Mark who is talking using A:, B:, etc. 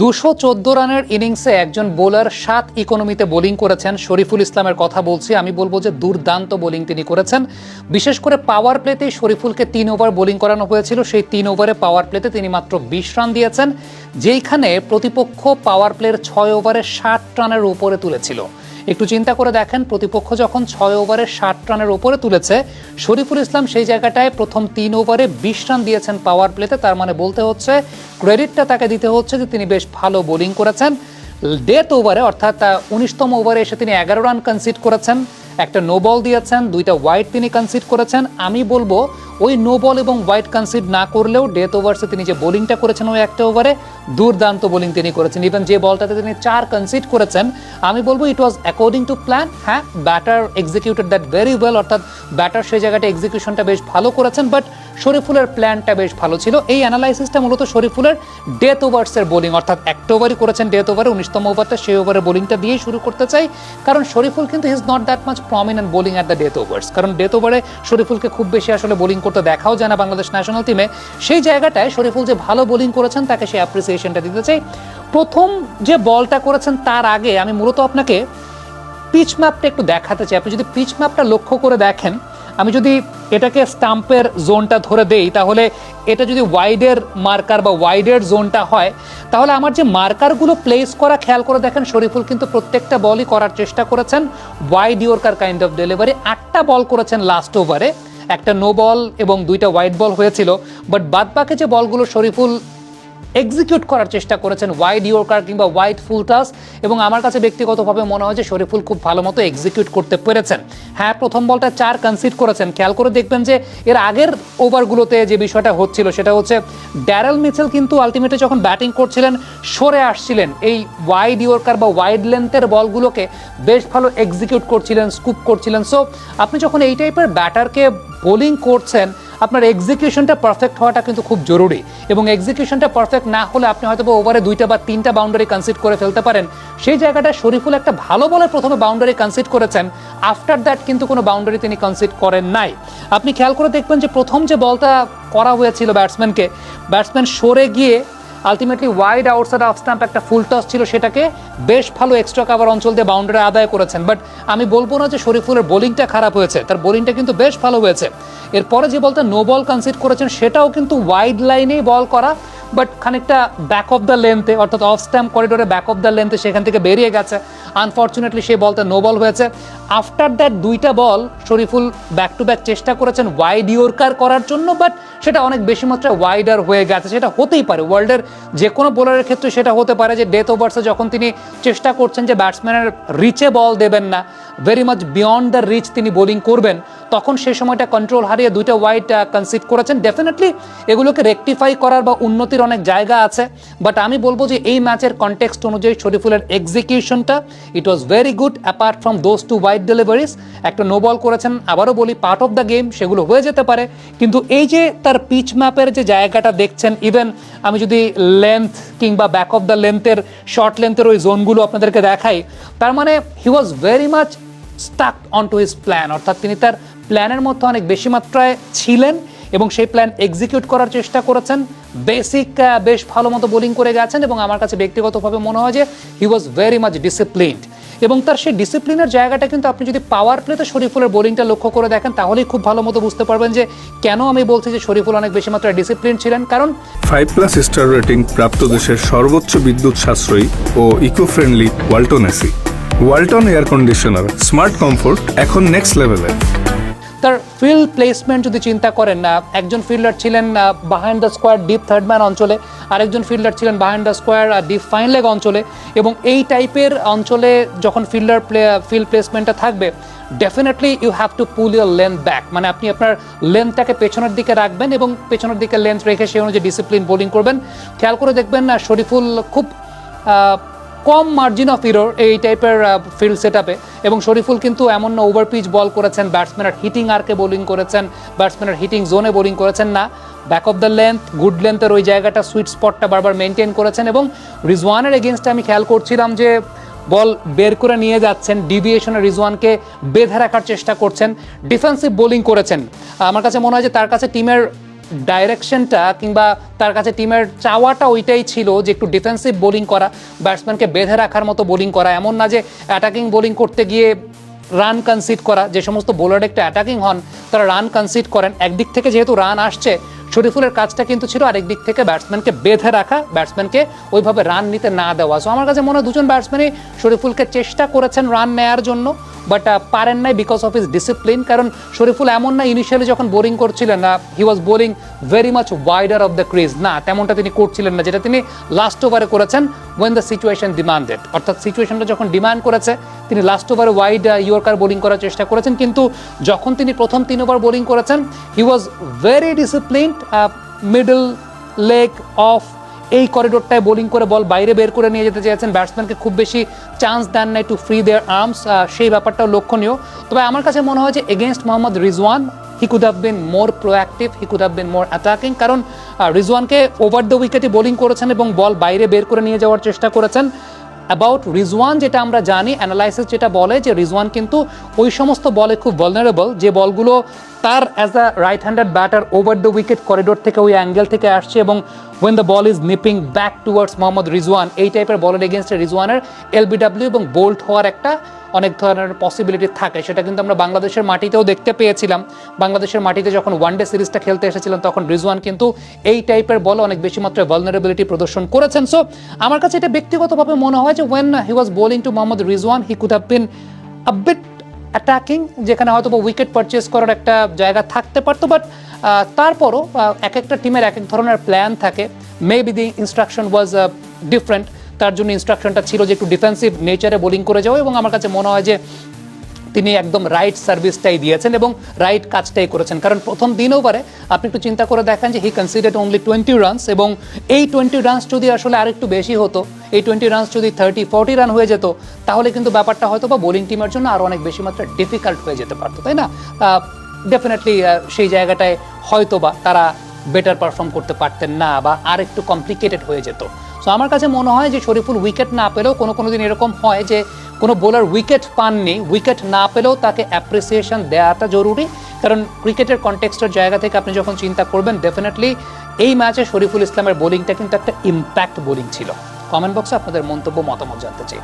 A: 214 রানের ইনিংসে একজন বোলার 7 ইকোনমিতে বোলিং করেছেন। শরীফুল ইসলামের কথা বলছি। আমি বলবো যে দুর্দান্ত বোলিং তিনি করেছেন। বিশেষ করে পাওয়ার প্লেতেই শরীফুলকে 3 ওভার বোলিং করানো হয়েছিল। সেই 3 ওভারে পাওয়ার প্লেতে তিনি মাত্র 20 রান দিয়েছেন, যেইখানে প্রতিপক্ষ পাওয়ার প্লের 6 ওভারে 60 রানের উপরে তুলেছিল। একটু চিন্তা করে দেখেন, প্রতিপক্ষ যখন 6 ওভারে 60 রানের উপরে তুলেছে, শরীফুল ইসলাম সেই জায়গাটায় প্রথম 3 ওভারে 20 রান দিয়েছেন পাওয়ার প্লেতে। তার মানে বলতে হচ্ছে, ক্রেডিটটা তাকে দিতে হচ্ছে যে তিনি বেশ ভালো বোলিং করেছেন। ডেথ ওভারে অর্থাৎ 19তম ওভারে এসে তিনি 11 রান কনসিড করেছেন, একটা নো বল দিয়েছেন, 2টা ওয়াইড তিনি কনসিড করেছেন। আমি বলবো ওই নো বল এবং ওয়াইড কনসিড না করলেও ডেথ ওভার্সে তিনি যে বোলিংটা করেছেন ওই একটা ওভারে দুর্দান্ত বোলিং তিনি করেছেন। ইভেন যে বলটাতে তিনি 4 কনসিড করেছেন, আমি বলবো ইট ওয়াজ অ্যাকর্ডিং টু প্ল্যান। হ্যাঁ, batter executed that very well, অর্থাৎ ব্যাটার সেই জায়গাটা এক্সিকিউশনটা বেশ ভালো করেছেন, বাট শরীফুলের প্ল্যানটা বেশ ভালো ছিল। এই অ্যানালাইসিসটা মূলত শরীফুলের ডেথ ওভার্সের বোলিং, অর্থাৎ একটা ওভারই করেছেন ডেথ ওভারে, 19তম ওভারটা সেই ওভারে বোলিংটা দিয়েই শুরু করতে চাই। কারণ শরীফুল কিন্তু is not that much prominent bowling at the death overs. কারণ ডেথ ওভারে শরীফুলকে খুব বেশি আসলে বোলিং করতে দেখাও যায় না বাংলাদেশ ন্যাশনাল টিমে। সেই জায়গাটায় শরীফুল যে ভালো বোলিং করেছেন তাকে সেই অ্যাপ্রিসিয়েশনটা দিতে চাই। প্রথম যে বলটা করেছেন তার আগে আমি মূলত আপনাকে পিচ ম্যাপটা একটু দেখাতে চাই। আপনি যদি পিচ ম্যাপটা লক্ষ্য করে দেখেন, আমি যদি এটাকে স্টাম্পের জোনটা ধরে দেই, তাহলে এটা যদি ওয়াইডের মার্কার বা ওয়াইডের জোনটা হয়, তাহলে আমার যে মার্কারগুলো প্লেস করা খেয়াল করে দেখেন, শরীফুল কিন্তু প্রত্যেকটা বলই করার চেষ্টা করেছেন wide yorker kind of delivery. 8টা বল করেছেন লাস্ট ওভারে, একটা নো বল এবং 2টা ওয়াইড বল হয়েছিল, বাট বাদ বাকি যে বলগুলো শরীফুল এক্সিকিউট করার চেষ্টা করেছেন ওয়াইড ইয়র্কার কিংবা ওয়াইড ফুল টাস, এবং আমার কাছে ব্যক্তিগতভাবে মনে হয় যে শরীফুল খুব ভালো মতো এক্সিকিউট করতে পেরেছেন। হ্যাঁ, প্রথম বলটা 4 কনসিড করেছেন। খেয়াল করে দেখবেন যে এর আগের ওভারগুলোতে যে বিষয়টা হচ্ছিল সেটা হচ্ছে ড্যারেল মিচেল কিন্তু আলটিমেটলি যখন ব্যাটিং করছিলেন সরে আসছিলেন, এই ওয়াইড ইয়র্কার বা ওয়াইড লেন্থের বলগুলোকে বেশ ভালো এক্সিকিউট করছিলেন, স্কুপ করছিলেন। সো আপনি যখন এই টাইপের ব্যাটারকে বোলিং করছেন, আপনার এক্সিকিউশনটা পারফেক্ট হওয়াটা কিন্তু খুব জরুরি, এবং এক্সিকিউশনটা পারফেক্ট না হলে আপনি হয়তো ওভারে 2টা বা 3টা বাউন্ডারি কনসিড করে ফেলতে পারেন। সেই জায়গাটা শরীফুল একটা ভালো বলে প্রথমে বাউন্ডারি কনসিড করেছেন, আফটার দ্যাট কিন্তু কোনো বাউন্ডারি তিনি কনসিড করেন নাই। আপনি খেয়াল করে দেখবেন যে প্রথম যে বলটা করা হয়েছিল ব্যাটসম্যান সরে গিয়ে ultimately wide outside off stump একটা ফুল টস ছিল, সেটাকে বেশ ভালো এক্সট্রা কাভার অঞ্চল দিয়ে বাউন্ডারি আদায় করেছেন। বাট আমি বলবো না যে শরীফুলের বোলিংটা খারাপ হয়েছে, তার বোলিংটা কিন্তু বেশ ভালো হয়েছে। এরপরে যে বলটা নো বল কনসিড করেছেন সেটাও কিন্তু ওয়াইড লাইনেই বল করা, বাট খানিকটা ব্যাক অফ দ্য লেন্থে, অর্থাৎ অফ স্ট্যাম্প করিডোরে ব্যাক অফ দ্য লেন্থে সেখান থেকে বেরিয়ে গেছে। আনফর্চুনেটলি সেই বলটা নো বল হয়েছে। আফটার দ্যাট 2টা বল শরীফুল ব্যাক টু ব্যাক চেষ্টা করেছেন ওয়াইড ইয়র্কার করার জন্য, বাট সেটা অনেক বেশি মাত্রায় ওয়াইডার হয়ে গেছে। সেটা হতেই পারে, ওয়ার্ল্ডের যে কোনো বোলারের ক্ষেত্রে সেটা হতে পারে যে ডেথ ওভার্সে যখন তিনি চেষ্টা করছেন যে ব্যাটসম্যানের রিচে বল দেবেন না, very much beyond the reach তিনি বোলিং করবেন, তখন সেই সময়টা কন্ট্রোল হারিয়ে 2টা ওয়াইড কনসিড করেছেন। ডেফিনেটলি এগুলোকে রেকটিফাই করার বা উন্নতির অনেক জায়গা আছে, বাট আমি বলবো যে এই ম্যাচের কনটেক্সট অনুযায়ী শরীফুলের এক্সিকিউশনটা it was very good apart from those 2 wide deliveries. একটা নো বল করেছেন, আবারও বলি পার্ট অফ দ্য গেম, সেগুলো হয়ে যেতে পারে, কিন্তু এই যে তার পিচ ম্যাপের যে জায়গাটা দেখছেন, ইভেন আমি যদি লেন্থ কিংবা ব্যাক অফ দ্য লেন্থের শর্ট লেন্থের ওই জোনগুলো আপনাদেরকে দেখাই, তার মানে he was very much stuck on to his plan, অর্থাৎ তিনি তার প্ল্যানের মধ্যে অনেক বেশি মাত্রায় ছিলেন এবং সেই প্ল্যান এক্সিকিউট করার চেষ্টা করেছেন। বেশ ভালো মতো বোলিং করে গেছেন, এবং আমার কাছে ব্যক্তিগতভাবে মনে হয় যে হি ওয়াজ ভেরি মাচ ডিসিপ্লিনড, এবং তার সেই ডিসিপ্লিনের জায়গাটা কিন্তু আপনি যদি পাওয়ার প্লেতে শরীফুলের বোলিংটা লক্ষ্য করে দেখেন, তাহলেই খুব ভালো মতো বুঝতে পারবেন যে কেন আমি বলছি যে শরীফুল অনেক বেশি মাত্রায় ডিসিপ্লিন ছিলেন। কারণ
B: 5+ স্টার রেটিং প্রাপ্ত দেশের সর্বোচ্চ বিদ্যুৎ সাশ্রয়ী ও eco friendly Walton AC, Walton air conditioner, smart comfort এখন নেক্সট লেভেলে।
A: তার ফিল্ড প্লেসমেন্ট যদি চিন্তা করেন, একজন ফিল্ডার ছিলেন behind the square deep third man অঞ্চলে, আরেকজন ফিল্ডার ছিলেন behind the square deep fine leg অঞ্চলে, এবং এই টাইপের অঞ্চলে যখন ফিল্ড প্লেসমেন্টটা থাকবে, definitely you have to pull your length back, মানে আপনি আপনার লেন্থটাকে পেছনের দিকে রাখবেন এবং পেছনের দিকে লেন্থ রেখে সেই অনুযায়ী ডিসিপ্লিন বোলিং করবেন। খেয়াল করে দেখবেন শরীফুল খুব কম মার্জিন অফ ইরর এই টাইপের ফিল্ড সেট আপে, এবং শরীফুল কিন্তু এমন না ওভার পিচ বল করেছেন, ব্যাটসম্যানের হিটিং আর্কে বোলিং করেছেন, ব্যাটসম্যানের হিটিং জোনে বোলিং করেছেন না, back of the length good লেন্থের ওই জায়গাটা সুইট স্পটটা বারবার মেনটেন করেছেন। এবং রিজওয়ানের এগেনস্টে আমি খেয়াল করছিলাম যে বল বের করে নিয়ে যাচ্ছেন, ডিভিয়েশনে রিজওয়ানকে বেঁধে রাখার চেষ্টা করছেন, ডিফেন্সিভ বোলিং করেছেন। আমার কাছে মনে হয় যে তার কাছে টিমের ডাইরেকশনটা কিংবা তার কাছে টিমের চাওয়াটা ওইটাই ছিল যে একটু ডিফেন্সিভ বোলিং করা, ব্যাটসম্যানকে বেঁধে রাখার মতো বোলিং করা, এমন না যে অ্যাটাকিং বোলিং করতে গিয়ে রান কনসিড করা। যে সমস্ত বোলার একটু অ্যাটাকিং হন তারা রান কনসিড করেন। একদিক থেকে যেহেতু রান আসছে, শরীফুলের কাজটা কিন্তু ছিল আরেক দিক থেকে ব্যাটসম্যানকে বেঁধে রাখা, ব্যাটসম্যানকে ওইভাবে রান নিতে না দেওয়া। সো আমার কাছে মনে হয় দুজন ব্যাটসম্যানই শরীফুলকে চেষ্টা করেছেন রান নেয়ার জন্য, বাট পারেন নাই বিকজ অফ হিজ ডিসিপ্লিন। কারণ শরীফুল এমন না ইনিশিয়ালি যখন বোলিং করছিলেন না he was bowling very much wider off the crease, না তেমনটা তিনি করছিলেন না, যেটা তিনি লাস্ট ওভারে করেছেন ওয়েন দ্য সিচুয়েশন ডিমান্ডেড। অর্থাৎ সিচুয়েশনটা যখন ডিমান্ড করেছে তিনি লাস্ট ওভারে ওয়াইড ইয়র্কার বোলিং করার চেষ্টা করেছেন, কিন্তু যখন তিনি প্রথম 3 ওভার বোলিং করেছেন he was very disciplined, middle leg off এই করিডোরটায় বোলিং করে বল বাইরে বের করে নিয়ে যেতে চেয়েছেন, ব্যাটসম্যানকে খুব বেশি চান্স দেন নাই টু ফ্রি দেয়ার আর্মস, সেই ব্যাপারটাও লক্ষণীয়। তবে আমার কাছে মনে হয় যে against Mohammad Rizwan he could have bin more proactive, he could have bin more attacking. কারণ রিজওয়ানকে ওভার দ্য উইকেটে বোলিং করেছেন এবং বল বাইরে বের করে নিয়ে যাওয়ার চেষ্টা করেছেন। অ্যাবাউট রিজওয়ান যেটা আমরা জানি, অ্যানালাইসিস যেটা বলে যে রিজওয়ান কিন্তু ওই সমস্ত বলে খুব ভালনারেবল যে বলগুলো তার as a right handed batter over the wicket corridor থেকে ওই অ্যাঙ্গেল থেকে আসছে এবং when the ball is nipping back towards Mohammad Rizwan, এই টাইপের বলের এগেনস্টে রিজওয়ানের এলবিডব্লিউ এবং বোল্ট হওয়ার একটা অনেক ধরনের পসিবিলিটি থাকে। সেটা কিন্তু আমরা বাংলাদেশের মাটিতেও দেখতে পেয়েছিলাম। বাংলাদেশের মাটিতে যখন ওয়ানডে সিরিজটা খেলতে এসেছিলেন তখন রিজওয়ান কিন্তু এই টাইপের বল অনেক বেশি মাত্রায় ভালনারেবিলিটি প্রদর্শন করেছেন। সো আমার কাছে এটা ব্যক্তিগতভাবে মনে হয় যে when he was bowling to Mohammad Rizwan he could have been a bit attacking, যেখানে হয়তো বা উইকেট পারচেস করার একটা জায়গা থাকতে পারতো, বাট তারপরও এক একটা টিমের এক এক ধরনের প্ল্যান থাকে। Maybe the instruction was different, তার জন্য ইনস্ট্রাকশনটা ছিল যে একটু ডিফেন্সিভ নেচারে বোলিং করে যাওয়া, এবং আমার কাছে মনে হয় যে তিনি একদম রাইট সার্ভিসটাই দিয়েছেন এবং রাইট কাজটাই করেছেন। কারণ প্রথম 3 ওভারে আপনি একটু চিন্তা করে দেখেন যে হি কনসিডার্ড অনলি 20 রানস, এবং এই 20 রানস যদি আসলে আরেকটু বেশি হতো, এই 20 রানস যদি 30-40 রান হয়ে যেত, তাহলে কিন্তু ব্যাপারটা হয়তো বা বোলিং টিমের জন্য আরও অনেক বেশি মাত্রায় ডিফিকাল্ট হয়ে যেতে পারতো, তাই না? ডেফিনেটলি সেই জায়গাটায় হয়তো বা তারা বেটার পারফর্ম করতে পারতেন না বা আর একটু কমপ্লিকেটেড হয়ে যেত। সো আমার কাছে মনে হয় যে শরীফুল উইকেট না পেলেও কোনো দিন এরকম হয় যে কোনো বোলার উইকেট পাননি, উইকেট না পেলেও তাকে অ্যাপ্রিসিয়েশন দেওয়াটা জরুরি। কারণ ক্রিকেটের কনটেক্সটের জায়গা থেকে আপনি যখন চিন্তা করবেন, ডেফিনেটলি এই ম্যাচে শরীফুল ইসলামের বোলিংটা কিন্তু একটা ইম্প্যাক্ট বোলিং ছিল। কমেন্ট বক্সে আপনাদের মন্তব্য মতামত জানতে চাই।